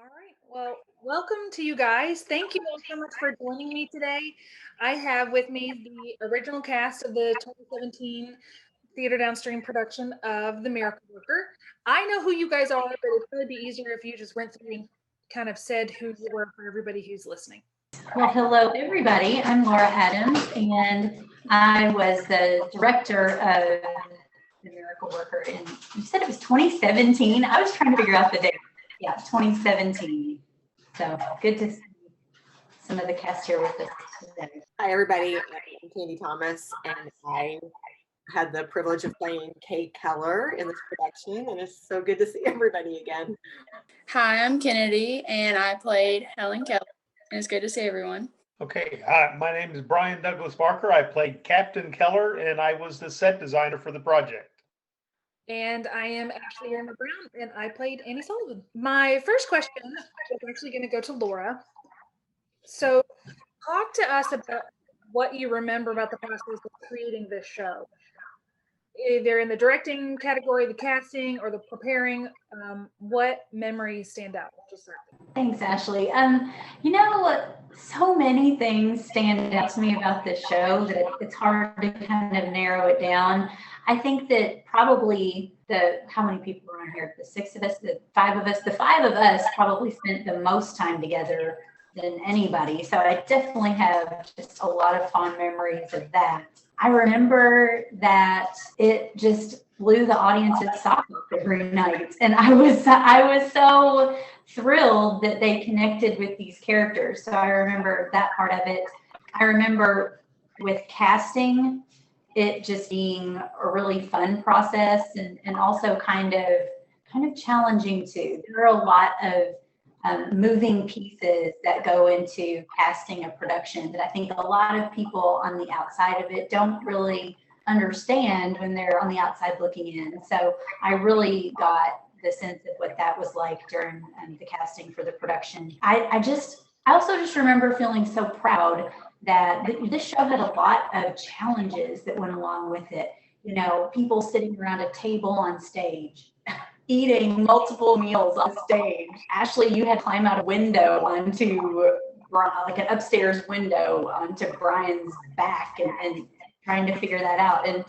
All right. Well, welcome to you guys. Thank you all so much for joining me today. I have with me the original cast of the 2017 Theatre Downstream production of The Miracle Worker. I know who you guys are, but it'd probably be easier if you just went through and kind of said who you were for everybody who's listening. Well, hello, everybody. I'm Laura Adams, and I was the director of The Miracle Worker. And you said it was 2017. I was trying to figure out the date. Yeah, 2017. So good to see some of the cast here with us today. Hi, everybody. I'm Candy Thomas, and I had the privilege of playing Kate Keller in this production, and it's so good to see everybody again. Hi, I'm Kennedy, and I played Helen Keller, and it's good to see everyone. Okay, hi, my name is Brian Douglas Barker. I played Captain Keller, and I was the set designer for the project. And I am Ashley Raymer-Brown, and I played Annie Sullivan. My first question is actually going to go to Laura. So talk to us about what you remember about the process of creating this show. Either in the directing category, the casting, or the preparing, what memories stand out? Thanks, Ashley. So many things stand out to me about this show that it's hard to kind of narrow it down. I think that probably how many people are on here? The six of us, the five of us probably spent the most time together than anybody. So I definitely have just a lot of fond memories of that. I remember that it just blew the audience's socks off every night. And I was so thrilled that they connected with these characters. So I remember that part of it. I remember with casting, it just being a really fun process and also kind of challenging too. There are a lot of moving pieces that go into casting a production that I think a lot of people on the outside of it don't really understand when they're on the outside looking in. So I really got the sense of what that was like during the casting for the production. I also just remember feeling so proud that this show had a lot of challenges that went along with it. You know, people sitting around a table on stage, eating multiple meals on stage. Ashley, you had to climb out a window onto like an upstairs window onto Brian's back and trying to figure that out. And,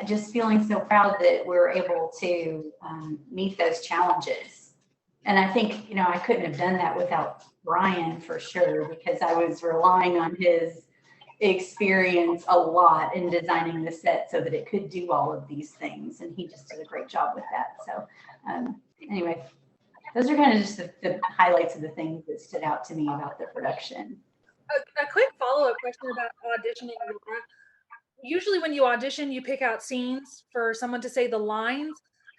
just feeling so proud that we were able to meet those challenges. And I think, I couldn't have done that without Brian for sure, because I was relying on his experience a lot in designing the set so that it could do all of these things. And he just did a great job with that. So anyway, those are kind of just the highlights of the things that stood out to me about the production. A quick follow-up question about auditioning. Usually when you audition, you pick out scenes for someone to say the lines.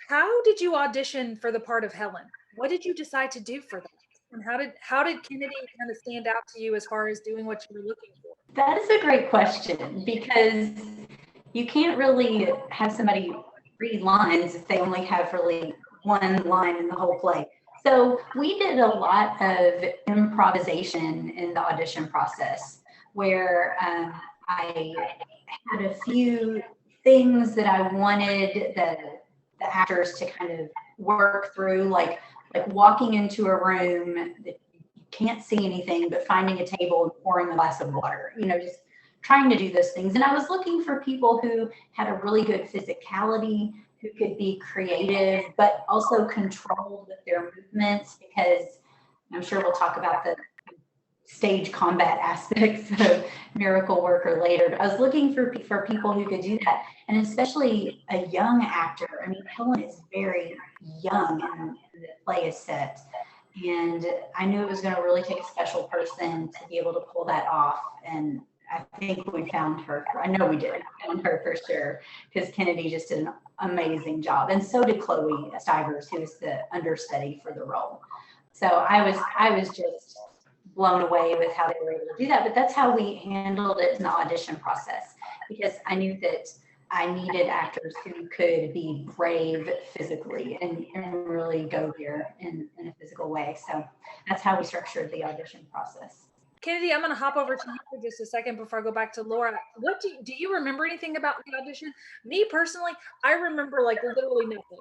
How did you audition for the part of Helen? What did you decide to do for that? And how did Kennedy kind of stand out to you as far as doing what you were looking for? That is a great question, because you can't really have somebody read lines if they only have really one line in the whole play. So we did a lot of improvisation in the audition process, where I had a few things that I wanted the actors to kind of work through, like walking into a room that you can't see anything, but finding a table and pouring a glass of water, just trying to do those things. And I was looking for people who had a really good physicality, who could be creative, but also controlled with their movements, because I'm sure we'll talk about the stage combat aspects of Miracle Worker later. But I was looking for people who could do that, and especially a young actor. I mean, Helen is very young and the play is set, and I knew it was going to really take a special person to be able to pull that off. And I think we found her. I know we did found her for sure, because Kennedy just did an amazing job, and so did Chloe Stivers, who was the understudy for the role. So I was just blown away with how they were able to do that. But that's how we handled it in the audition process, because I knew that I needed actors who could be brave physically and really go there in a physical way. So that's how we structured the audition process. Kennedy, I'm going to hop over to you for just a second before I go back to Laura. What do you remember anything about the audition? Me personally, I remember like literally nothing.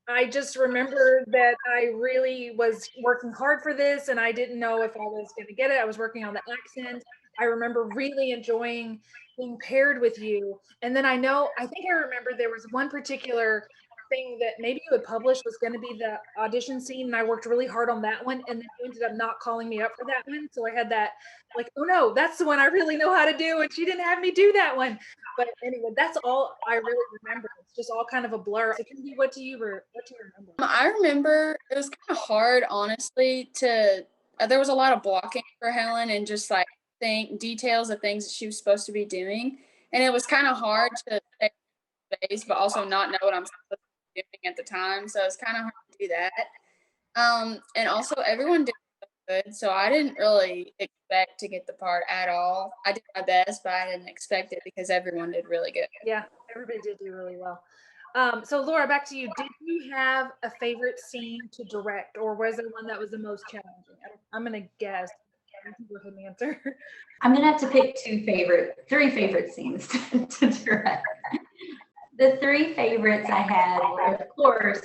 I just remember that I really was working hard for this and I didn't know if I was going to get it. I was working on the accent. I remember really enjoying being paired with you. And then I think I remember there was one particular thing that maybe you had published was going to be the audition scene. And I worked really hard on that one. And then you ended up not calling me up for that one. So I had that like, oh no, that's the one I really know how to do. And she didn't have me do that one. But anyway, that's all I really remember. It's just all kind of a blur. So Kenzie, what do you remember? I remember it was kind of hard, honestly, there was a lot of blocking for Helen and just like details of things that she was supposed to be doing. And it was kind of hard to stay space, but also not know what I'm supposed to be doing at the time. So it's kind of hard to do that. And also everyone did good, so I didn't really expect to get the part at all. I did my best, but I didn't expect it because everyone did really good. Yeah, everybody did do really well. So Laura, back to you. Did you have a favorite scene to direct, or was there one that was the most challenging? I'm gonna guess. Go ahead and answer. I'm gonna have to pick three favorite scenes to direct. The three favorites I had were, of course,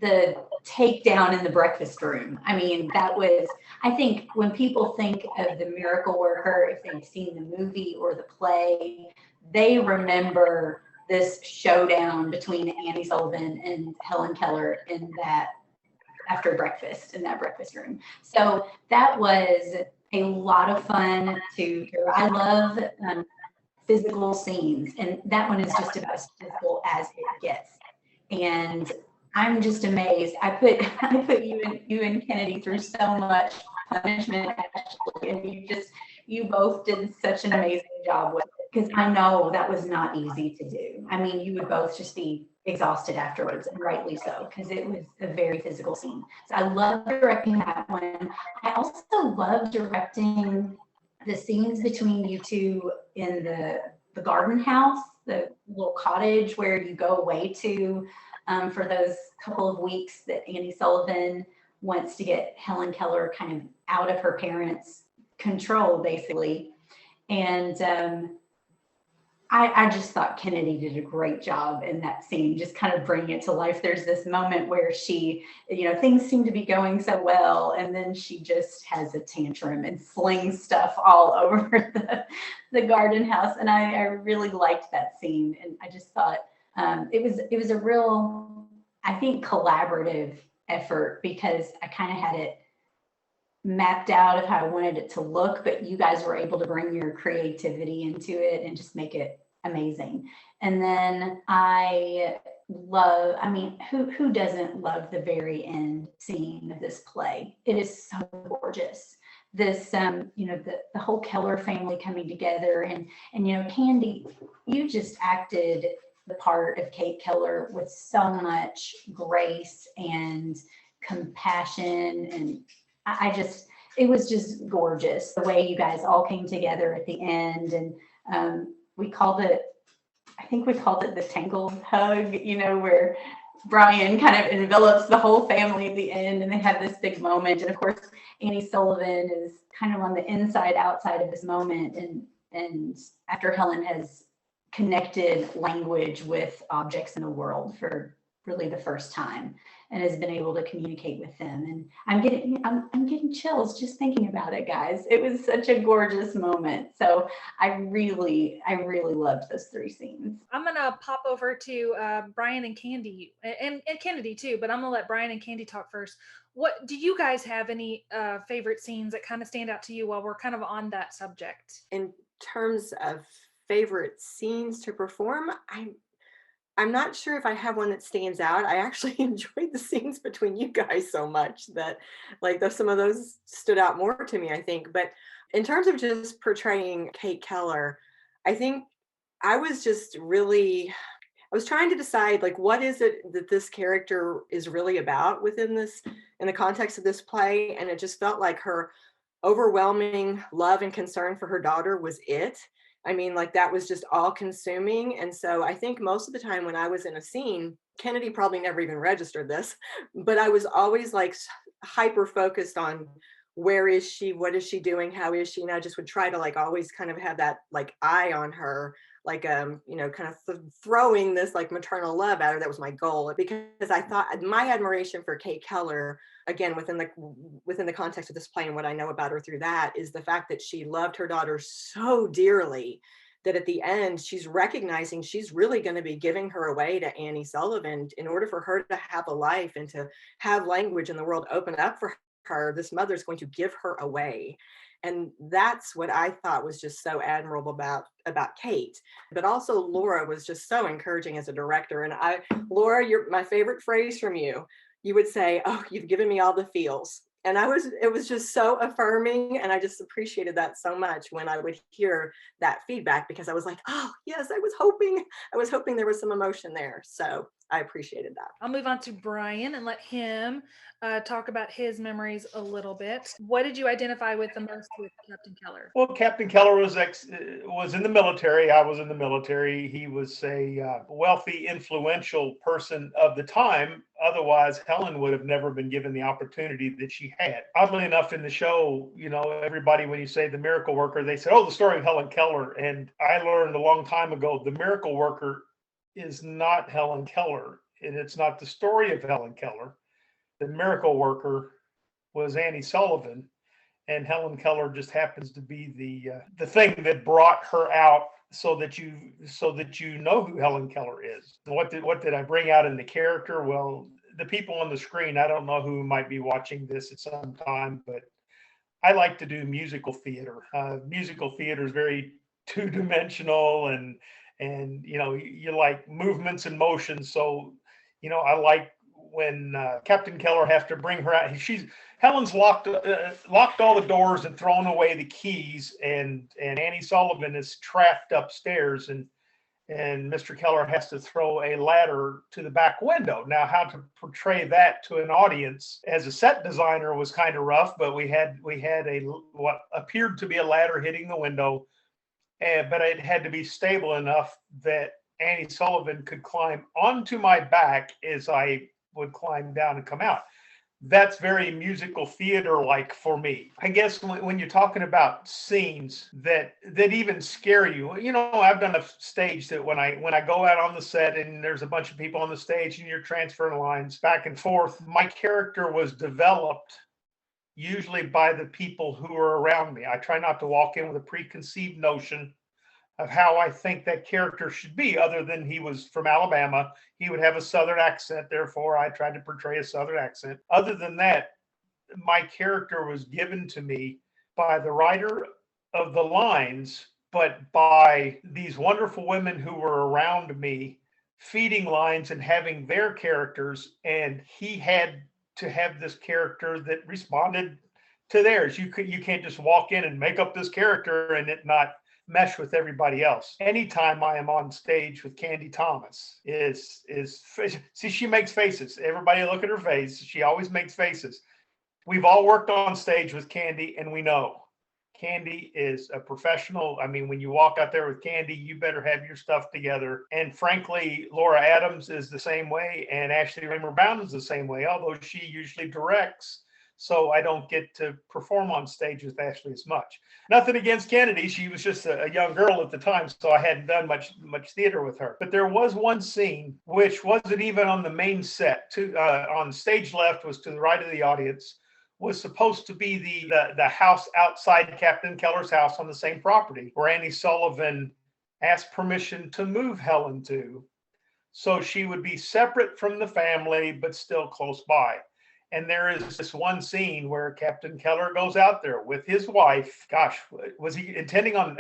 the takedown in the breakfast room. I mean, I think when people think of The Miracle Worker, if they've seen the movie or the play, they remember this showdown between Annie Sullivan and Helen Keller in that after breakfast in that breakfast room. So that was a lot of fun to do. I love physical scenes, and that one is just about as physical as it gets. And I'm just amazed. I put you and Kennedy through so much punishment, actually, and you both did such an amazing job with it, because I know that was not easy to do. I mean, you would both just be exhausted afterwards, and rightly so, because it was a very physical scene. So I love directing that one. I also love directing the scenes between you two in the garden house, the little cottage where you go away to for those couple of weeks that Annie Sullivan wants to get Helen Keller kind of out of her parents' control, basically. And I just thought Kennedy did a great job in that scene, just kind of bringing it to life. There's this moment where she, things seem to be going so well, and then she just has a tantrum and flings stuff all over the garden house. And I really liked that scene. And I just thought it was a real, I think, collaborative effort, because I kind of had it mapped out of how I wanted it to look, but you guys were able to bring your creativity into it and just make it amazing. And then who doesn't love the very end scene of this play? It is so gorgeous. This, the whole Keller family coming together, and Candy, you just acted the part of Kate Keller with so much grace and compassion, and it was just gorgeous the way you guys all came together at the end. And I think we called it the tangled hug, where Brian kind of envelops the whole family at the end, and they have this big moment. And of course, Annie Sullivan is kind of on the outside of this moment. And after Helen has connected language with objects in the world for really the first time, and has been able to communicate with them. And I'm getting chills just thinking about it, guys. It was such a gorgeous moment. So I really loved those three scenes. I'm gonna pop over to Brian and Candy, and Kennedy too, but I'm gonna let Brian and Candy talk first. What do you guys have any favorite scenes that kind of stand out to you while we're kind of on that subject? In terms of favorite scenes to perform, I'm not sure if I have one that stands out. I actually enjoyed the scenes between you guys so much that some of those stood out more to me, I think. But in terms of just portraying Kate Keller, I think I was trying to decide what is it that this character is really about in the context of this play. And it just felt like her overwhelming love and concern for her daughter was it. I mean, that was just all consuming. And so I think most of the time when I was in a scene, Kennedy probably never even registered this, but I was always hyper focused on where is she? What is she doing? How is she? And I just would try to like always kind of have that like eye on her, like you know, kind of throwing this like maternal love at her. That was my goal, because I thought my admiration for Kate Keller, again within the context of this play and what I know about her through that, is the fact that she loved her daughter so dearly that at the end she's recognizing she's really going to be giving her away to Annie Sullivan in order for her to have a life and to have language in the world open up for her. This mother's going to give her away. And that's what I thought was just so admirable about Kate. But also Laura was just so encouraging as a director. And Laura, my favorite phrase from you would say, "Oh, you've given me all the feels." And it was just so affirming. And I just appreciated that so much when I would hear that feedback, because I was like, oh yes, I was hoping there was some emotion there. So I appreciated that. I'll move on to Brian and let him talk about his memories a little bit. What did you identify with the most with Captain Keller? Well, Captain Keller was in the military. I was in the military. He was a wealthy, influential person of the time. Otherwise, Helen would have never been given the opportunity that she had. Oddly enough, in the show, you know, everybody, when you say the miracle worker, they said, "Oh, the story of Helen Keller." And I learned a long time ago, the miracle worker is not Helen Keller, and it's not the story of Helen Keller. The miracle worker was Annie Sullivan, and Helen Keller just happens to be the thing that brought her out, so that you know who Helen Keller is. What did I bring out in the character? Well, the people on the screen, I don't know who might be watching this at some time, but I like to do musical theater. Musical theater is very two-dimensional, and you know, you like movements and motions. So, you know, I like when Captain Keller has to bring her out. Helen's locked all the doors and thrown away the keys, and Annie Sullivan is trapped upstairs, and Mr. Keller has to throw a ladder to the back window. Now, how to portray that to an audience as a set designer was kind of rough, but we had what appeared to be a ladder hitting the window, but it had to be stable enough that Annie Sullivan could climb onto my back as I would climb down and come out. That's very musical theater like for me. I guess when you're talking about scenes that even scare you, you know, I've done a stage that when I go out on the set and there's a bunch of people on the stage and you're transferring lines back and forth, my character was developed usually by the people who are around me. I try not to walk in with a preconceived notion of how I think that character should be, other than he was from Alabama. He would have a Southern accent, therefore I tried to portray a Southern accent. Other than that, my character was given to me by the writer of the lines, but by these wonderful women who were around me, feeding lines and having their characters, and he had to have this character that responded to theirs. You can't just walk in and make up this character and it not mesh with everybody else. Anytime I am on stage with Candy Thomas see, she makes faces. Everybody look at her face. She always makes faces. We've all worked on stage with Candy, and we know Candy is a professional. I mean, when you walk out there with Candy, you better have your stuff together. And frankly, Laura Adams is the same way, and Ashley Raymer-Brown is the same way, although she usually directs. So I don't get to perform on stage with Ashley as much. Nothing against Kennedy. She was just a young girl at the time, so I hadn't done much theater with her. But there was one scene, which wasn't even on the main set. On stage left was to the right of the audience, was supposed to be the house outside Captain Keller's house on the same property, where Annie Sullivan asked permission to move Helen to, so she would be separate from the family, but still close by. And there is this one scene where Captain Keller goes out there with his wife. Gosh, was he intending on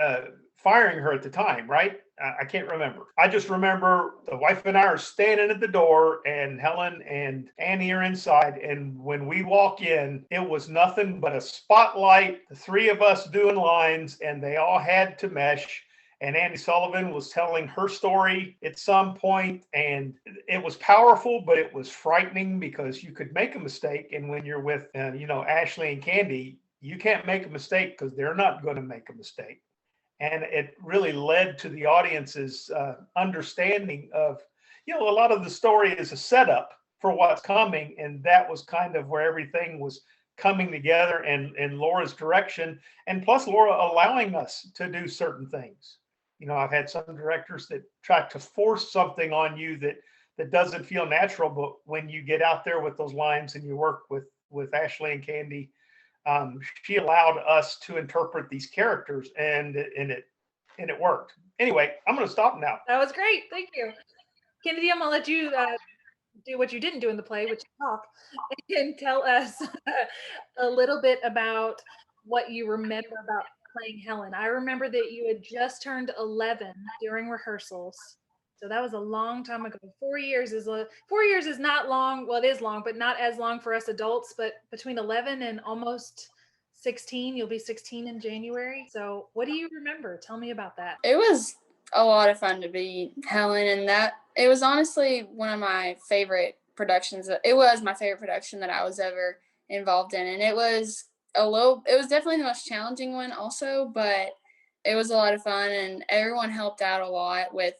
firing her at the time, right? I can't remember. I just remember the wife and I are standing at the door, and Helen and Annie are inside. And when we walk in, it was nothing but a spotlight, the three of us doing lines, and they all had to mesh. And Annie Sullivan was telling her story at some point, and it was powerful, but it was frightening because you could make a mistake. And when you're with, Ashley and Candy, you can't make a mistake because they're not going to make a mistake. And it really led to the audience's understanding of, a lot of the story is a setup for what's coming. And that was kind of where everything was coming together and Laura's direction, and plus Laura allowing us to do certain things. You know, I've had some directors that try to force something on you that doesn't feel natural, but when you get out there with those lines and you work with Ashley and Candy, she allowed us to interpret these characters, and it worked. Anyway, I'm going to stop now. That was great. Thank you. Kennedy, I'm going to let you do what you didn't do in the play, which is talk, and tell us a little bit about what you remember about playing Helen. I remember that you had just turned 11 during rehearsals. So that was a long time ago. 4 years is not long. Well, it is long, but not as long for us adults. But between 11 and almost 16, you'll be 16 in January. So what do you remember? Tell me about that. It was a lot of fun to be Helen, and that it was honestly one of my favorite productions. It was my favorite production that I was ever involved in, and it was definitely the most challenging one also, but it was a lot of fun, and everyone helped out a lot with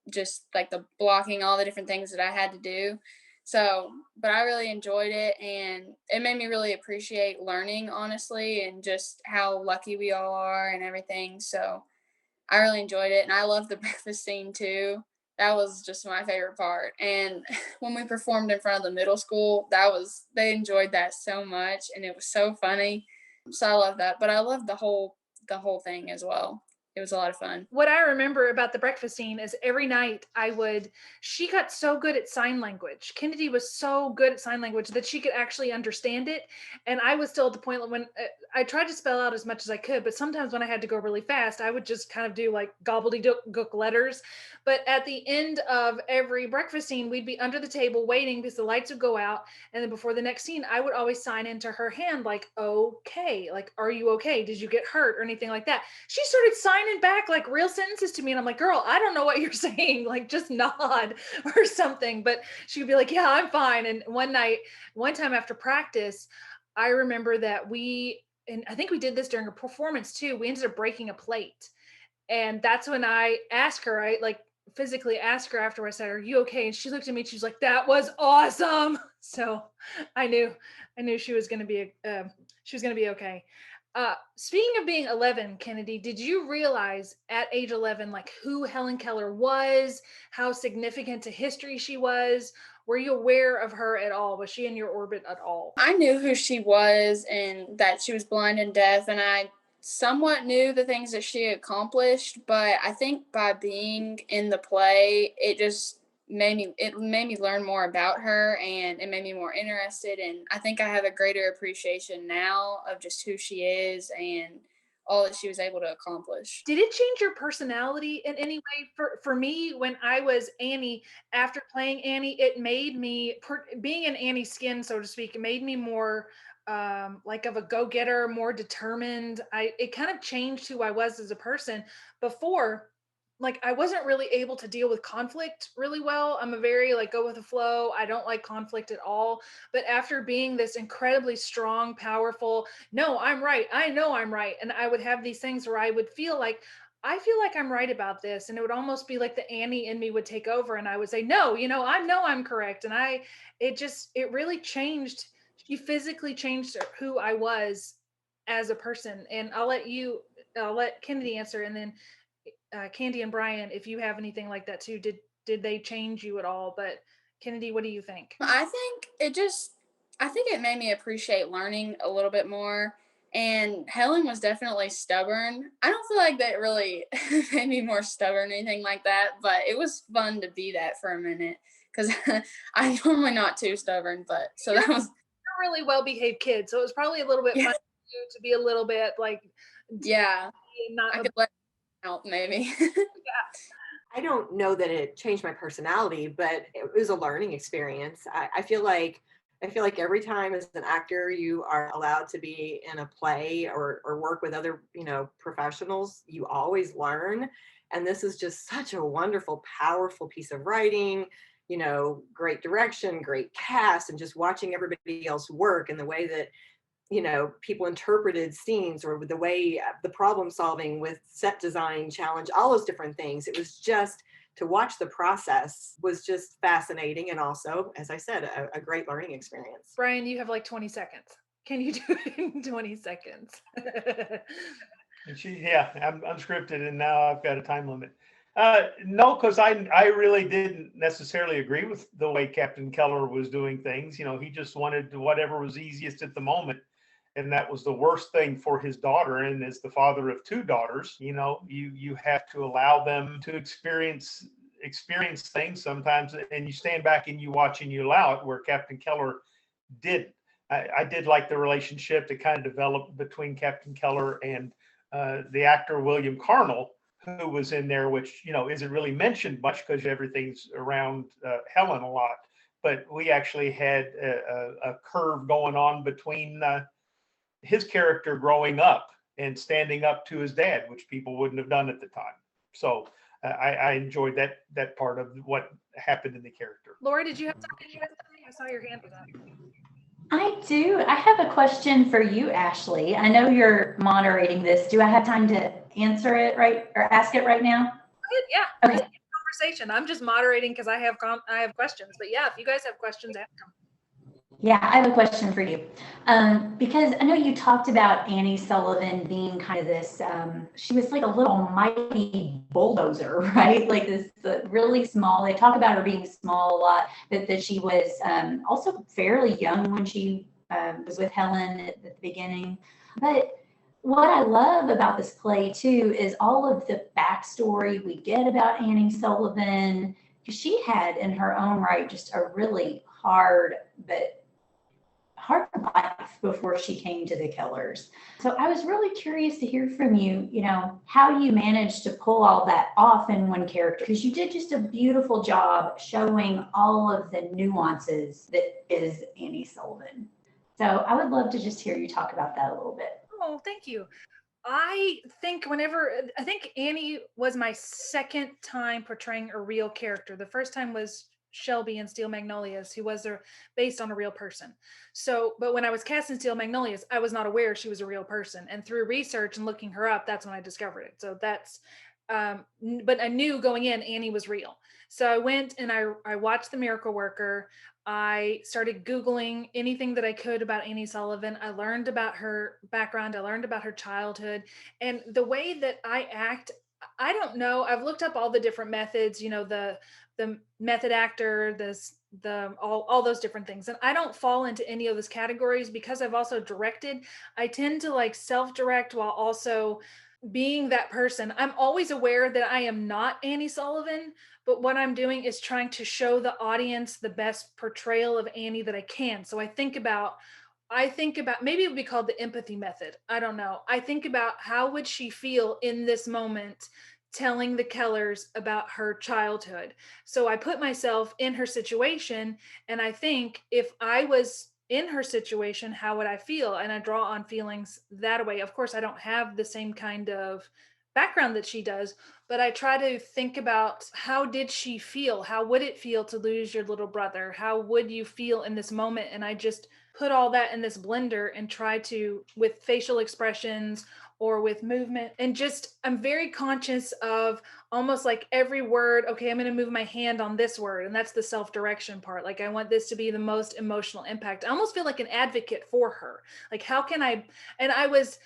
just like the blocking, all the different things that I had to do. So, but I really enjoyed it, and it made me really appreciate learning, honestly, and just how lucky we all are and everything. So I really enjoyed it, and I love the breakfast scene too. That was just my favorite part. And when we performed in front of the middle school, they enjoyed that so much, and it was so funny. So I love that, but I love the whole thing as well. It was a lot of fun. What I remember about the breakfast scene is every night she got so good at sign language. Kennedy was so good at sign language that she could actually understand it. And I was still at the point when I tried to spell out as much as I could, but sometimes when I had to go really fast, I would just kind of do like gobbledygook letters. But at the end of every breakfast scene, we'd be under the table waiting because the lights would go out. And then before the next scene, I would always sign into her hand like, okay, like, are you okay? Did you get hurt or anything like that? She started signing back like real sentences to me, and I'm like, girl, I don't know what you're saying, like just nod or something. But she'd be like, yeah, I'm fine. And one time after practice, I remember that and I think we did this during a performance too, we ended up breaking a plate. And that's when I asked her, I like physically asked her after I said, are you okay? And she looked at me, she's like, that was awesome. So I knew she was going to be okay. Speaking of being 11, Kennedy, did you realize at age 11, like who Helen Keller was, how significant to history she was? Were you aware of her at all? Was she in your orbit at all? I knew who she was and that she was blind and deaf, and I somewhat knew the things that she accomplished, but I think by being in the play, it made me learn more about her, and it made me more interested, and I think I have a greater appreciation now of just who she is and all that she was able to accomplish. Did it change your personality in any way? For me, when I was Annie, after playing Annie, it made me, being in Annie's skin, so to speak, it made me more like of a go-getter, more determined. It kind of changed who I was as a person. Before, like I wasn't really able to deal with conflict really well. I'm a very like go with the flow. I don't like conflict at all. But after being this incredibly strong, powerful, no, I'm right. I know I'm right. And I would have these things where I feel like I'm right about this. And it would almost be like the Annie in me would take over, and I would say, no, I'm correct. And it really changed. She physically changed who I was as a person. And I'll let Kennedy answer, and then Candy and Brian, if you have anything like that too. Did they change you at all? But Kennedy, what do you think? I think it made me appreciate learning a little bit more. And Helen was definitely stubborn. I don't feel like that really made me more stubborn or anything like that, but it was fun to be that for a minute because I'm normally not too stubborn. But so that was a really well-behaved kid, so it was probably a little bit fun to be a little bit like, yeah, I could let out maybe. Yeah. I don't know that it changed my personality, but it was a learning experience. I feel like every time as an actor you are allowed to be in a play or work with other, professionals, you always learn. And this is just such a wonderful, powerful piece of writing, great direction, great cast, and just watching everybody else work and the way that, people interpreted scenes, or the way the problem solving with set design challenge, all those different things. It was just, to watch the process was just fascinating. And also, as I said, a great learning experience. Brian, you have like 20 seconds. Can you do it in 20 seconds? And I'm unscripted, and now I've got a time limit. No, because I really didn't necessarily agree with the way Captain Keller was doing things. He just wanted whatever was easiest at the moment, and that was the worst thing for his daughter. And as the father of two daughters, you have to allow them to experience things sometimes, and you stand back and you watch and you allow it, where Captain Keller did. I did like the relationship that kind of developed between Captain Keller and the actor William Carnell, who was in there, which isn't really mentioned much because everything's around Helen a lot. But we actually had a curve going on between his character growing up and standing up to his dad, which people wouldn't have done at the time. So I enjoyed that part of what happened in the character. Laura, did you have something? I saw your hand was up. I do. I have a question for you, Ashley. I know you're moderating this. Do I have time to answer it right or ask it right now? Yeah. Okay. Conversation. I'm just moderating because I have questions. But yeah, if you guys have questions, ask them. Yeah, I have a question for you. Because I know you talked about Annie Sullivan being kind of this, she was like a little mighty bulldozer, right? Like this really small, they talk about her being small a lot, but that she was also fairly young when she was with Helen at the beginning. But what I love about this play too is all of the backstory we get about Annie Sullivan, because she had in her own right just a really hard life before she came to the Kellers. So I was really curious to hear from you, how you managed to pull all that off in one character, because you did just a beautiful job showing all of the nuances that is Annie Sullivan. So I would love to just hear you talk about that a little bit. Oh, thank you. I think Annie was my second time portraying a real character. The first time was Shelby in Steel Magnolias, who was based on a real person. So, but when I was cast in Steel Magnolias, I was not aware she was a real person. And through research and looking her up, that's when I discovered it. So that's, but I knew going in, Annie was real. So I went and I watched The Miracle Worker. I started Googling anything that I could about Annie Sullivan. I learned about her background. I learned about her childhood and the way that I act. I don't know. I've looked up all the different methods, the method actor, all those different things. And I don't fall into any of those categories because I've also directed. I tend to like self-direct while also being that person. I'm always aware that I am not Annie Sullivan, but what I'm doing is trying to show the audience the best portrayal of Annie that I can. So I think about maybe it would be called the empathy method. I don't know. I think about how would she feel in this moment telling the Kellers about her childhood. So I put myself in her situation and I think if I was in her situation, how would I feel? And I draw on feelings that way. Of course, I don't have the same kind of background that she does, but I try to think about how did she feel? How would it feel to lose your little brother? How would you feel in this moment? And I just put all that in this blender and try to, with facial expressions or with movement, and just I'm very conscious of almost like every word. Okay, I'm going to move my hand on this word, and that's the self-direction part. Like I want this to be the most emotional impact. I almost feel like an advocate for her. Like how can I? And I was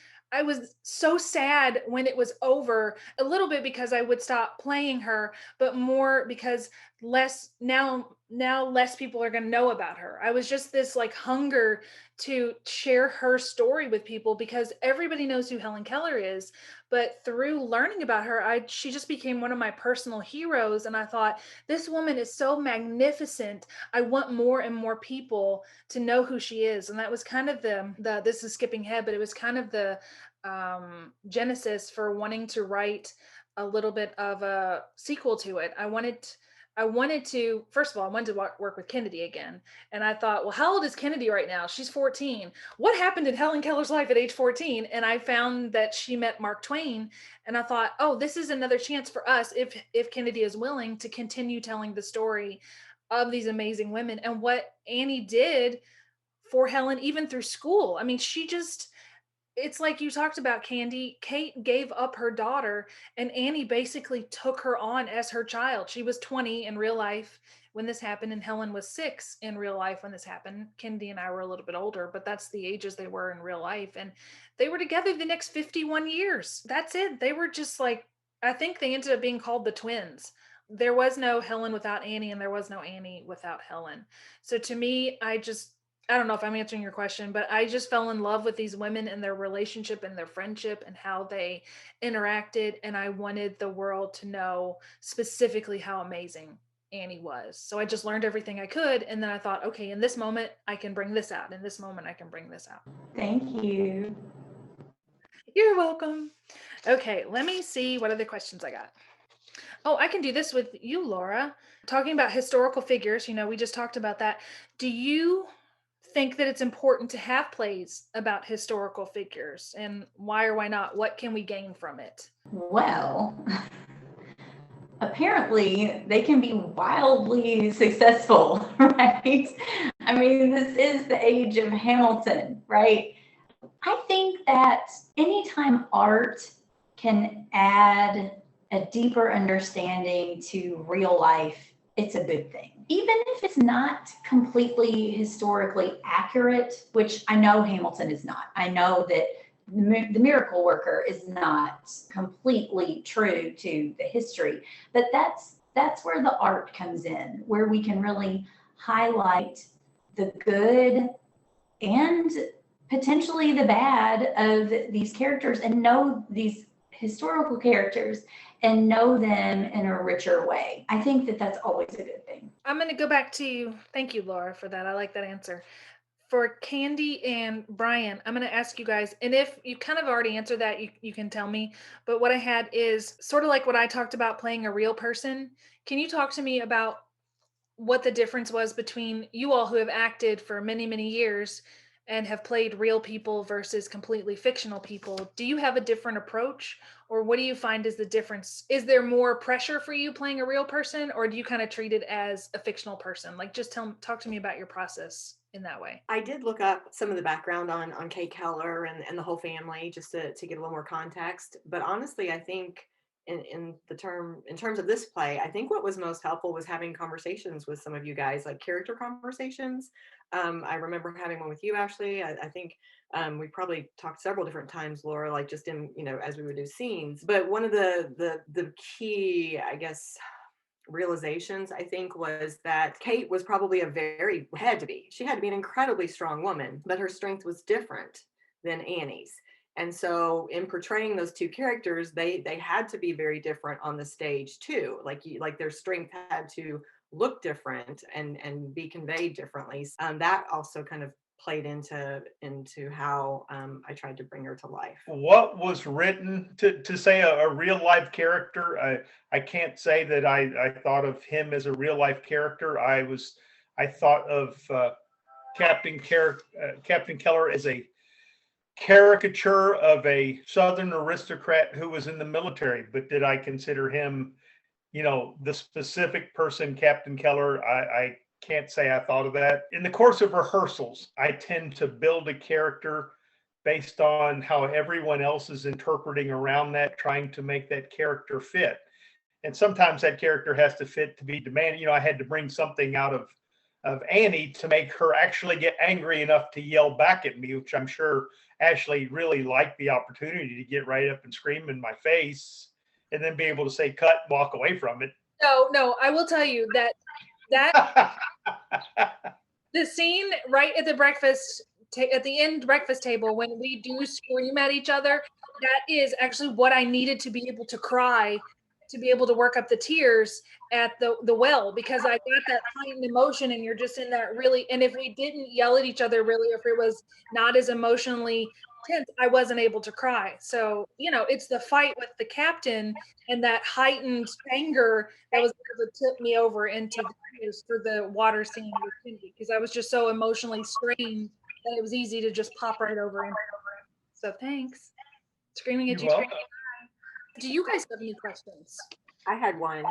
so sad when it was over, a little bit because I would stop playing her, but more because less people are going to know about her. I was just this like hunger to share her story with people because everybody knows who Helen Keller is, but through learning about her, she just became one of my personal heroes. And I thought, this woman is so magnificent. I want more and more people to know who she is. And that was kind of this is skipping ahead, but it was kind of the genesis for wanting to write a little bit of a sequel to it. I wanted to, first of all, I wanted to work with Kennedy again. And I thought, well, how old is Kennedy right now? She's 14. What happened in Helen Keller's life at age 14? And I found that she met Mark Twain. And I thought, oh, this is another chance for us, if Kennedy is willing, to continue telling the story of these amazing women and what Annie did for Helen, even through school. I mean, it's like you talked about, Candy. Kate gave up her daughter and Annie basically took her on as her child. She was 20 in real life when this happened, and Helen was 6 in real life when this happened. Kennedy and I were a little bit older, but that's the ages they were in real life. And they were together the next 51 years. That's it. They were just like, I think they ended up being called the twins. There was no Helen without Annie, and there was no Annie without Helen. So to me, I don't know if I'm answering your question, but I just fell in love with these women and their relationship and their friendship and how they interacted. And I wanted the world to know specifically how amazing Annie was. So I just learned everything I could. And then I thought, okay, in this moment, I can bring this out. In this moment, I can bring this out. Thank you. You're welcome. Okay, let me see what other questions I got. Oh, I can do this with you, Laura. Talking about historical figures, we just talked about that. Do you think that it's important to have plays about historical figures, and why or why not? What can we gain from it? Well, apparently they can be wildly successful, right? I mean, this is the age of Hamilton, right? I think that anytime art can add a deeper understanding to real life, it's a good thing. Even if it's not completely historically accurate, which I know Hamilton is not. I know that the Miracle Worker is not completely true to the history, but that's where the art comes in, where we can really highlight the good and potentially the bad of these characters, and know these historical characters and know them in a richer way. I think that that's always a good thing. I'm going to go back to you. Thank you, Laura, for that. I like that answer. For Candy and Brian, I'm going to ask you guys, and if you kind of already answered that, you can tell me, but what I had is sort of like what I talked about, playing a real person. Can you talk to me about what the difference was between you all who have acted for many, many years and have played real people versus completely fictional people? Do you have a different approach, or what do you find is the difference? Is there more pressure for you playing a real person, or do you kind of treat it as a fictional person? Like, just talk to me about your process in that way. I did look up some of the background on Kate Keller and the whole family, just to get a little more context. But honestly, I think in terms of this play, I think what was most helpful was having conversations with some of you guys, like character conversations. I remember having one with you, Ashley. I think we probably talked several different times, Laura, like just in, as we would do scenes. But one of the key, I guess, realizations, I think, was that Kate was probably she had to be an incredibly strong woman, but her strength was different than Annie's. And so in portraying those two characters, they had to be very different on the stage too. Like their strength had to look different and be conveyed differently. That also kind of played into how I tried to bring her to life. What was written to say a real life character? I can't say that I thought of him as a real life character. I thought of Captain Keller as a caricature of a Southern aristocrat who was in the military. But did I consider him, the specific person, Captain Keller? I can't say I thought of that. In the course of rehearsals, I tend to build a character based on how everyone else is interpreting around that, trying to make that character fit. And sometimes that character has to fit to be demanding. I had to bring something out of Annie to make her actually get angry enough to yell back at me, which I'm sure Ashley really liked the opportunity to get right up and scream in my face and then be able to say cut, walk away from it. No, I will tell you that the scene right at the at the end breakfast table, when we do scream at each other, that is actually what I needed to be able to cry, to be able to work up the tears at the well, because I got that heightened emotion, and you're just in that really, and if we didn't yell at each other really, if it was not as emotionally tense, I wasn't able to cry. So, it's the fight with the captain and that heightened anger that was able to tip me over into the tears for the water scene with Cindy, because I was just so emotionally strained that it was easy to just pop right over in. So thanks. Screaming at you. Do you guys have any questions? I had one.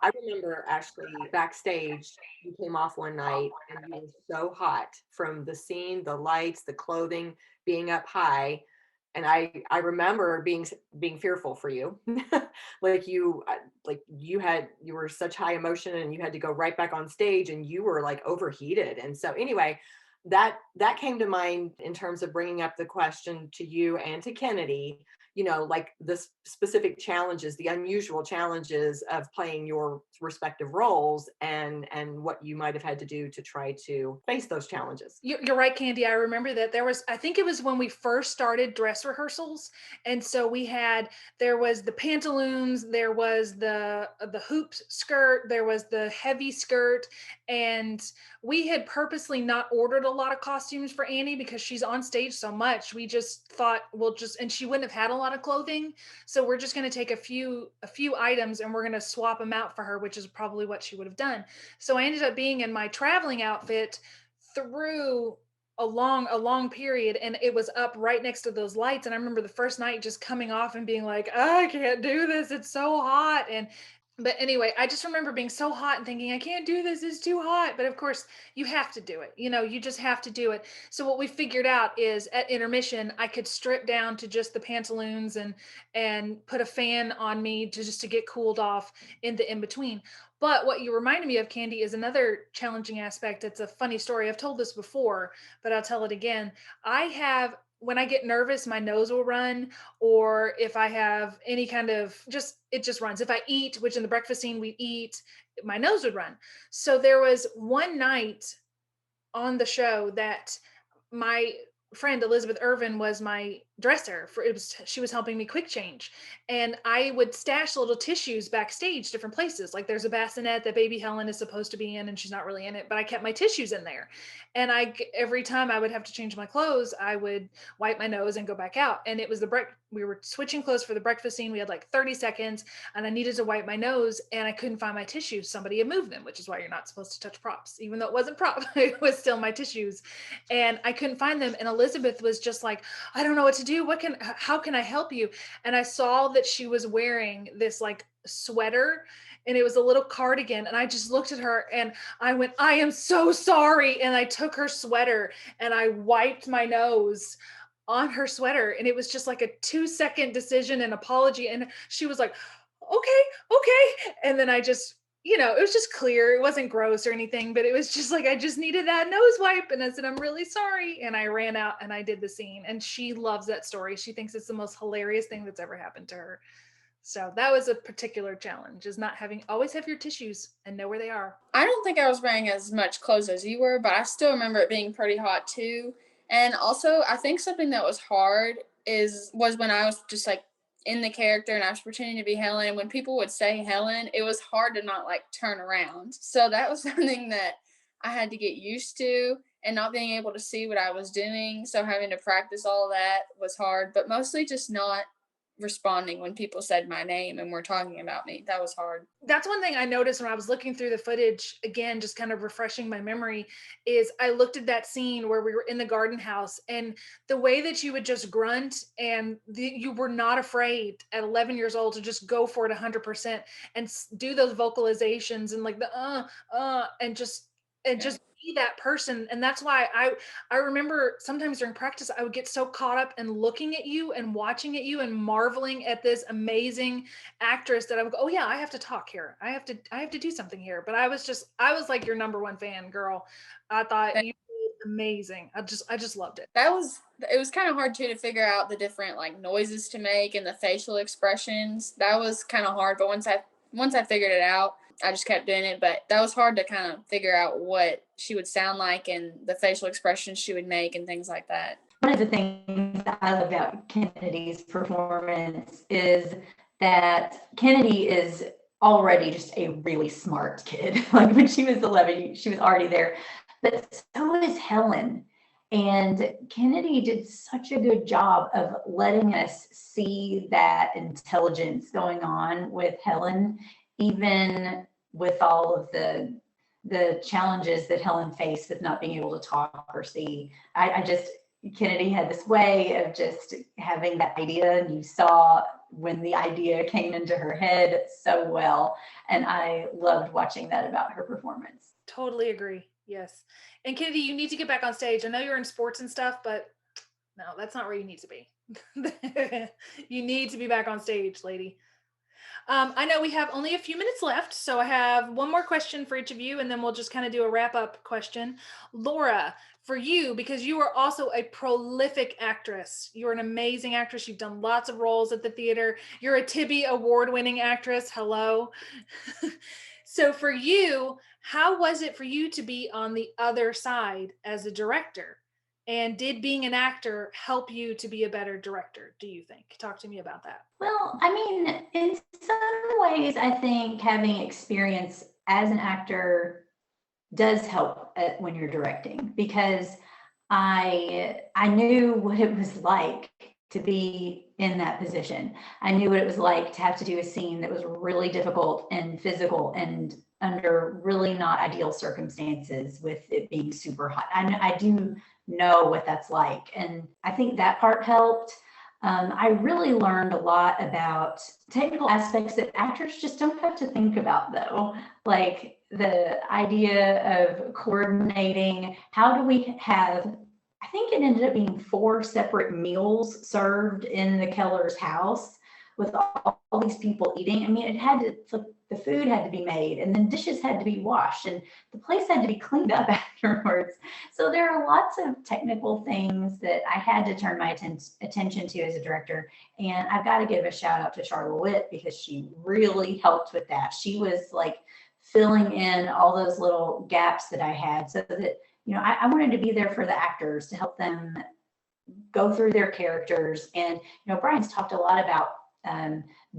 I remember, Ashley, backstage, you came off one night and you were so hot from the scene, the lights, the clothing, being up high. And I remember being fearful for you. Like you were such high emotion and you had to go right back on stage and you were like overheated. And so anyway, that came to mind in terms of bringing up the question to you and to Kennedy, like the specific challenges, the unusual challenges of playing your respective roles, and what you might have had to do to try to face those challenges. You're right, Candy. I remember that I think it was when we first started dress rehearsals. And so there was the pantaloons, there was the hoop skirt, there was the heavy skirt. And we had purposely not ordered a lot of costumes for Annie because she's on stage so much. We just thought and she wouldn't have had a lot of clothing. So we're just going to take a few items and we're going to swap them out for her, which is probably what she would have done. So I ended up being in my traveling outfit through a long period, and it was up right next to those lights. And I remember the first night just coming off and being like, I can't do this, it's so hot. But anyway, I just remember being so hot and thinking, I can't do this, it's too hot. But of course, you have to do it. You just have to do it. So what we figured out is at intermission, I could strip down to just the pantaloons and put a fan on me to get cooled off in the in-between. But what you reminded me of, Candy, is another challenging aspect. It's a funny story. I've told this before, but I'll tell it again. When I get nervous, my nose will run, or if I have any kind of it just runs. If I eat, which in the breakfast scene we eat, my nose would run. So there was one night on the show that my friend Elizabeth Irvin was my dresser she was helping me quick change, and I would stash little tissues backstage different places. Like there's a bassinet that baby Helen is supposed to be in and she's not really in it, but I kept my tissues in there. And every time I would have to change my clothes, I would wipe my nose and go back out. And it was we were switching clothes for the breakfast scene. We had like 30 seconds and I needed to wipe my nose and I couldn't find my tissues. Somebody had moved them, which is why you're not supposed to touch props. Even though it wasn't prop, it was still my tissues. And I couldn't find them. And Elizabeth was just like, I don't know what to do. How can I help you? And I saw that she was wearing this like sweater, and it was a little cardigan. And I just looked at her and I went, I am so sorry. And I took her sweater and I wiped my nose on her sweater. And it was just like a 2-second decision and apology. And she was like, okay. And then I just, it was just clear. It wasn't gross or anything, but it was just like, I just needed that nose wipe. And I said, I'm really sorry. And I ran out and I did the scene. And she loves that story. She thinks it's the most hilarious thing that's ever happened to her. So that was a particular challenge, is not always have your tissues and know where they are. I don't think I was wearing as much clothes as you were, but I still remember it being pretty hot too. And also I think something that was hard was when I was just like in the character and I was pretending to be Helen. And when people would say Helen, it was hard to not like turn around. So that was something that I had to get used to, and not being able to see what I was doing. So having to practice all that was hard, but mostly just not responding when people said my name and were talking about me. That was hard. That's one thing I noticed when I was looking through the footage, again, just kind of refreshing my memory, is I looked at that scene where we were in the garden house, and the way that you would just grunt and you were not afraid at 11 years old to just go for it 100% and do those vocalizations and like the and just be that person. And that's why I remember sometimes during practice I would get so caught up in looking at you and watching at you and marveling at this amazing actress that I would go, oh yeah, I have to talk here, I have to do something here. But I was like your number one fan, girl. I thought you did amazing. I just loved it. It was kind of hard too to figure out the different like noises to make and the facial expressions. That was kind of hard, but once I figured it out, I just kept doing it. But that was hard to kind of figure out what she would sound like and the facial expressions she would make and things like that. One of the things that I love about Kennedy's performance is that Kennedy is already just a really smart kid. Like when she was 11, she was already there. But so is Helen. And Kennedy did such a good job of letting us see that intelligence going on with Helen, even with all of the challenges that Helen faced with not being able to talk or see. Kennedy had this way of just having that idea, and you saw when the idea came into her head so well. And I loved watching that about her performance. Totally agree. Yes. And Kennedy, you need to get back on stage. I know you're in sports and stuff, but No, that's not where you need to be. You need to be back on stage, lady. I know we have only a few minutes left, so I have one more question for each of you, and then we'll just kind of do a wrap up question. Laura, for you, because you are also a prolific actress, you're an amazing actress. You've done lots of roles at the theater. You're a Tibby award-winning actress. Hello. So for you, how was it for you to be on the other side as a director? And did being an actor help you to be a better director, do you think? Talk to me about that. Well, I mean, in some ways, I think having experience as an actor does help when you're directing, because I knew what it was like to be in that position. I knew what it was like to have to do a scene that was really difficult and physical and under really not ideal circumstances, with it being super hot. I do know what that's like, and I think that part helped. I really learned a lot about technical aspects that actors just don't have to think about, though, like the idea of coordinating. How do we have, I think it ended up being 4 separate meals served in the Keller's house with all these people eating. I mean, it had to, it's like the food had to be made, and then dishes had to be washed, and the place had to be cleaned up afterwards. So there are lots of technical things that I had to turn my attention to as a director. And I've got to give a shout out to Charlotte Witt, because she really helped with that. She was like filling in all those little gaps that I had, so that, you know, I wanted to be there for the actors to help them go through their characters. And, you know, Brian's talked a lot about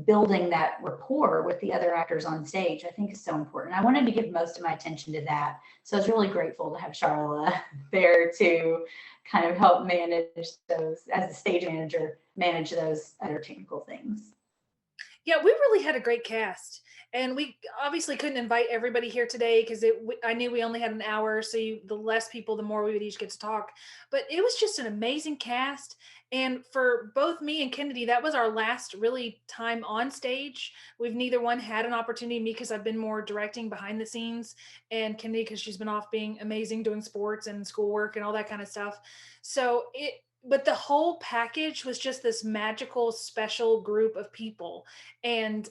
building that rapport with the other actors on stage. I think is so important. I wanted to give most of my attention to that. So I was really grateful to have Charla there to kind of help manage those, as a stage manager, manage those other technical things. Yeah, we really had a great cast, and we obviously couldn't invite everybody here today because I knew we only had an hour, so the less people, the more we would each get to talk. But it was just an amazing cast, and for both me and Kennedy, that was our last really time on stage. We've neither one had an opportunity. Me, because I've been more directing behind the scenes, and Kennedy, because she's been off being amazing doing sports and schoolwork and all that kind of stuff. So but the whole package was just this magical, special group of people. And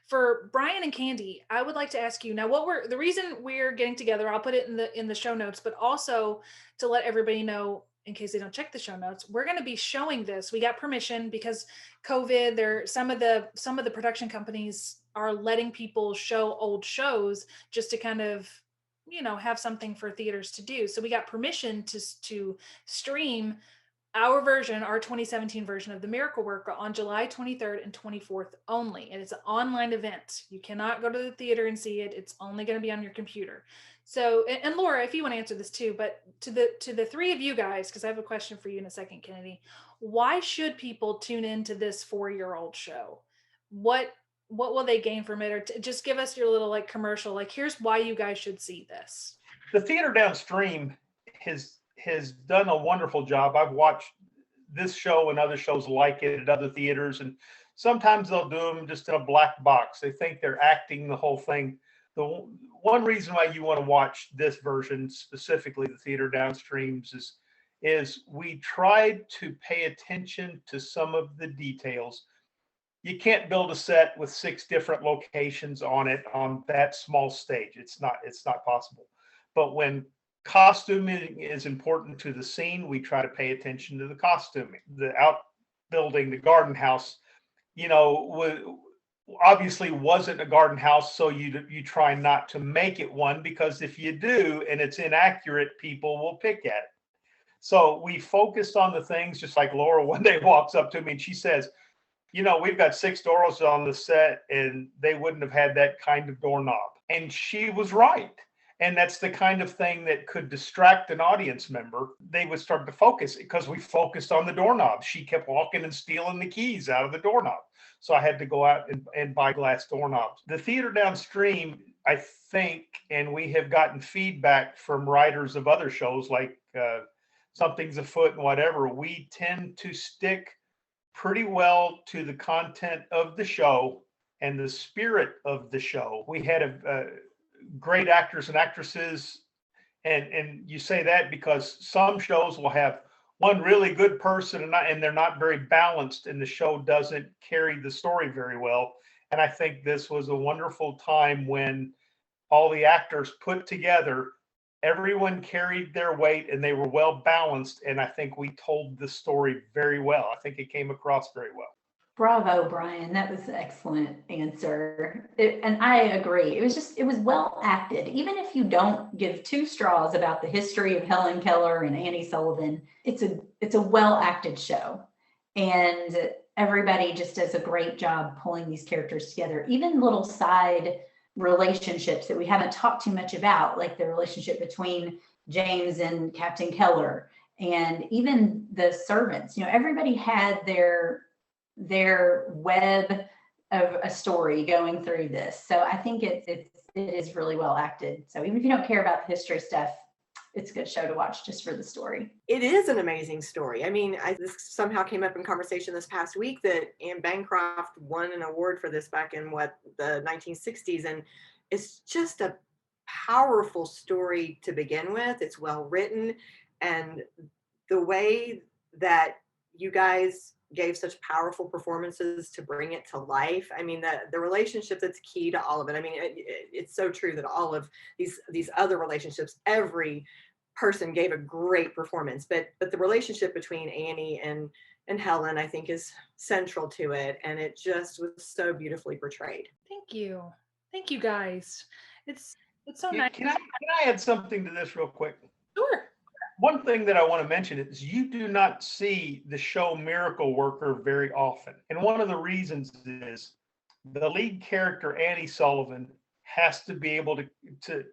for Brian and Candy, I would like to ask you now, the reason we're getting together, I'll put it in the show notes, but also to let everybody know, in case they don't check the show notes, we're going to be showing this. We got permission because COVID, some of the production companies are letting people show old shows just to kind of, you know, have something for theaters to do. So we got permission to stream our 2017 version of The Miracle Worker on July 23rd and 24th only. And it's an online event. You cannot go to the theater and see it. It's only going to be on your computer. So, and Laura, if you want to answer this too, but to the 3 of you guys, because I have a question for you in a second, Kennedy, why should people tune into this 4-year-old show? What will they gain from it? Or just give us your little like commercial, like here's why you guys should see this. The Theatre Downstream has done a wonderful job. I've watched this show and other shows like it at other theaters, and sometimes they'll do them just in a black box. They think they're acting the whole thing. The one reason why you want to watch this version, specifically the Theatre Downstreams, is we tried to pay attention to some of the details. You can't build a set with 6 different locations on it on that small stage. It's not possible. But when costuming is important to the scene, we try to pay attention to the costuming. The outbuilding, the garden house, you know, obviously wasn't a garden house, so you try not to make it one, because if you do and it's inaccurate, people will pick at it. So we focused on the things, just like Laura one day walks up to me and she says, you know, we've got 6 doors on the set and they wouldn't have had that kind of doorknob. And she was right. And that's the kind of thing that could distract an audience member. They would start to focus because we focused on the doorknob. She kept walking and stealing the keys out of the doorknob. So I had to go out and buy glass doorknobs. The Theatre Downstream, I think, and we have gotten feedback from writers of other shows like Something's Afoot and whatever, we tend to stick pretty well to the content of the show and the spirit of the show. We had great actors and actresses, and you say that because some shows will have one really good person and they're not very balanced, and the show doesn't carry the story very well. And I think this was a wonderful time when all the actors put together, everyone carried their weight and they were well balanced. And I think we told the story very well. I think it came across very well. Bravo, Brian. That was an excellent answer. And I agree. It was well acted. Even if you don't give two straws about the history of Helen Keller and Annie Sullivan, it's a well acted show. And everybody just does a great job pulling these characters together. Even little side relationships that we haven't talked too much about, like the relationship between James and Captain Keller, and even the servants. Everybody had their web of a story going through this. So I think it is really well acted. So even if you don't care about the history stuff, it's a good show to watch just for the story. It is an amazing story. I mean, this somehow came up in conversation this past week that Anne Bancroft won an award for this back in the 1960s. And it's just a powerful story to begin with. It's well written. And the way that you guys gave such powerful performances to bring it to life. I mean, the relationship that's key to all of it. I mean, it's so true that all of these other relationships, every person gave a great performance, but the relationship between Annie and Helen, I think, is central to it. And it just was so beautifully portrayed. Thank you guys. It's so nice. Can I add something to this real quick? Sure. One thing that I want to mention is you do not see the show Miracle Worker very often. And one of the reasons is the lead character, Annie Sullivan, has to be able to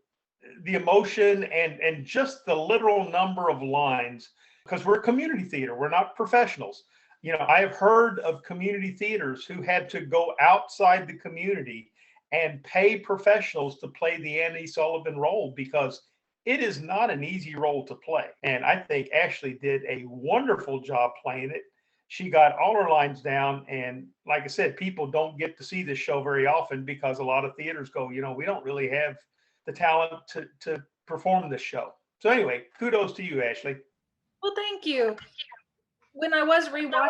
the emotion and just the literal number of lines, because we're a community theater. We're not professionals. I have heard of community theaters who had to go outside the community and pay professionals to play the Annie Sullivan role, because it is not an easy role to play. And I think Ashley did a wonderful job playing it. She got all her lines down. And like I said, people don't get to see this show very often because a lot of theaters go, we don't really have the talent to perform this show. So anyway, kudos to you, Ashley. Well, thank you. When I was rewatching,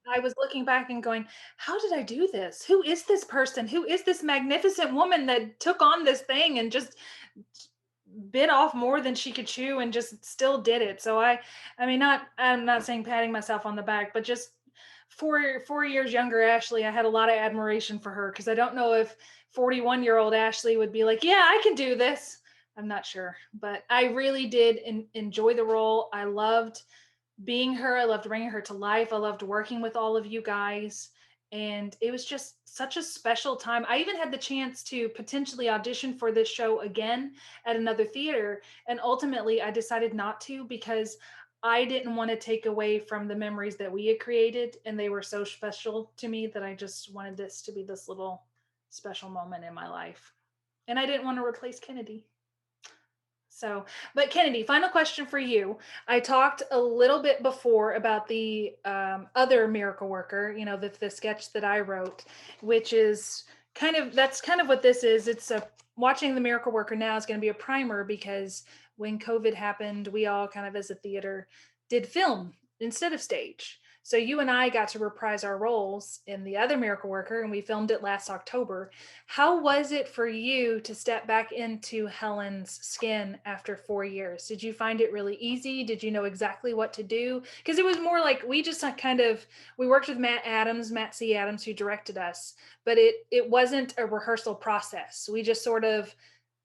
I was looking back and going, how did I do this? Who is this person? Who is this magnificent woman that took on this thing and just bit off more than she could chew and just still did it? So I'm not saying patting myself on the back, but just 4 years younger Ashley, I had a lot of admiration for her, because I don't know if 41-year-old Ashley would be like, yeah, I can do this. I'm not sure, but I really did enjoy the role. I loved being her. I loved bringing her to life. I loved working with all of you guys. And it was just such a special time. I even had the chance to potentially audition for this show again at another theater. And ultimately, I decided not to, because I didn't want to take away from the memories that we had created. And they were so special to me that I just wanted this to be this little special moment in my life. And I didn't want to replace Kennedy. So, but Kennedy, final question for you. I talked a little bit before about the other miracle worker, the sketch that I wrote, which is that's kind of what this is. It's watching the miracle worker now is going to be a primer, because when COVID happened, we all kind of as a theater did film instead of stage. So you and I got to reprise our roles in the other miracle worker, and we filmed it last October. How was it for you to step back into Helen's skin after 4 years? Did you find it really easy? Did you know exactly what to do? Because it was more like we just we worked with Matt C. Adams, who directed us, but it wasn't a rehearsal process. We just sort of,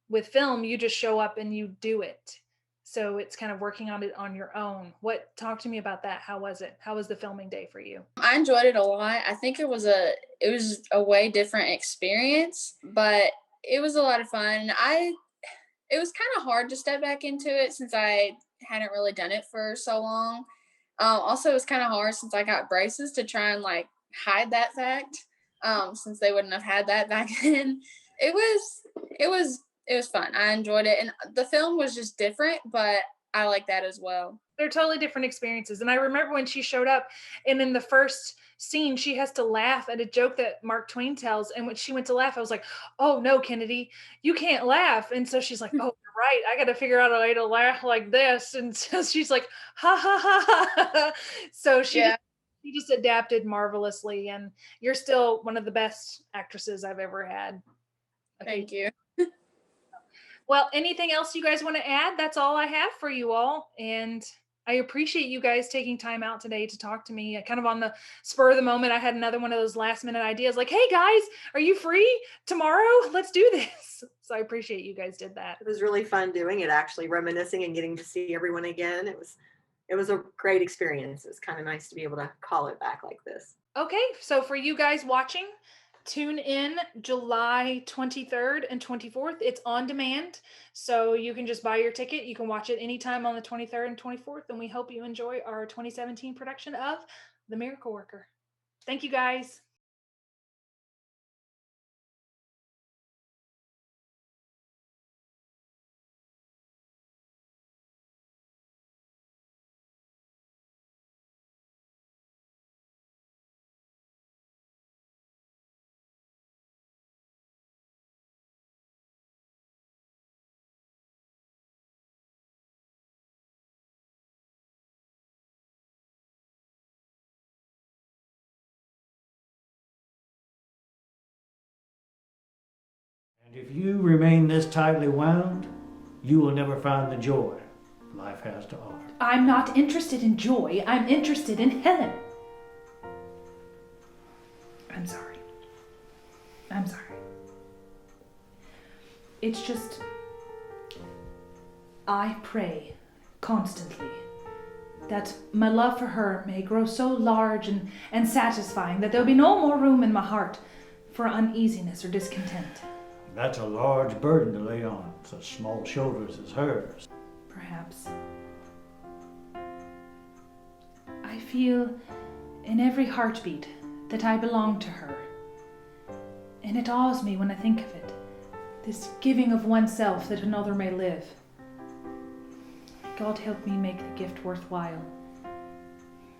with film, you just show up and you do it. So it's kind of working on it on your own. Talk to me about that. How was it? How was the filming day for you? I enjoyed it a lot. I think it was a way different experience, but it was a lot of fun. It was kind of hard to step back into it since I hadn't really done it for so long. Also, it was kind of hard since I got braces to try and hide that fact, since they wouldn't have had that back then. It was fun. I enjoyed it. And the film was just different, but I like that as well. They're totally different experiences. And I remember when she showed up, and in the first scene, she has to laugh at a joke that Mark Twain tells. And when she went to laugh, I was like, oh no, Kennedy, you can't laugh. And so she's like, oh, you're right. I got to figure out a way to laugh like this. And so she's like, ha ha ha ha. So she just adapted marvelously. And you're still one of the best actresses I've ever had. Okay. Thank you. Well, anything else you guys want to add? That's all I have for you all. And I appreciate you guys taking time out today to talk to me. Kind of on the spur of the moment, I had another one of those last minute ideas like, hey guys, are you free tomorrow? Let's do this. So I appreciate you guys did that. It was really fun doing it, actually, reminiscing and getting to see everyone again. It was a great experience. It's kind of nice to be able to call it back like this. Okay, so for you guys watching, tune in July 23rd and 24th. It's on demand, so you can just buy your ticket. You can watch it anytime on the 23rd and 24th, and we hope you enjoy our 2017 production of The Miracle Worker. Thank you, guys. And if you remain this tightly wound, you will never find the joy life has to offer. I'm not interested in joy. I'm interested in Helen. I'm sorry. I'm sorry. It's just, I pray constantly that my love for her may grow so large and satisfying that there'll be no more room in my heart for uneasiness or discontent. That's a large burden to lay on such small shoulders as hers. Perhaps. I feel in every heartbeat that I belong to her. And it awes me when I think of it. This giving of oneself that another may live. God help me make the gift worthwhile.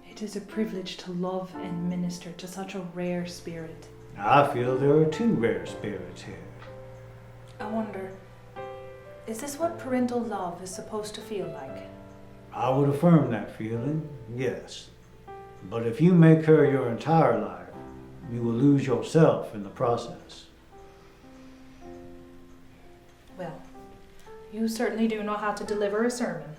It is a privilege to love and minister to such a rare spirit. I feel there are two rare spirits here. I wonder, is this what parental love is supposed to feel like? I would affirm that feeling, yes. But if you make her your entire life, you will lose yourself in the process. Well, you certainly do know how to deliver a sermon.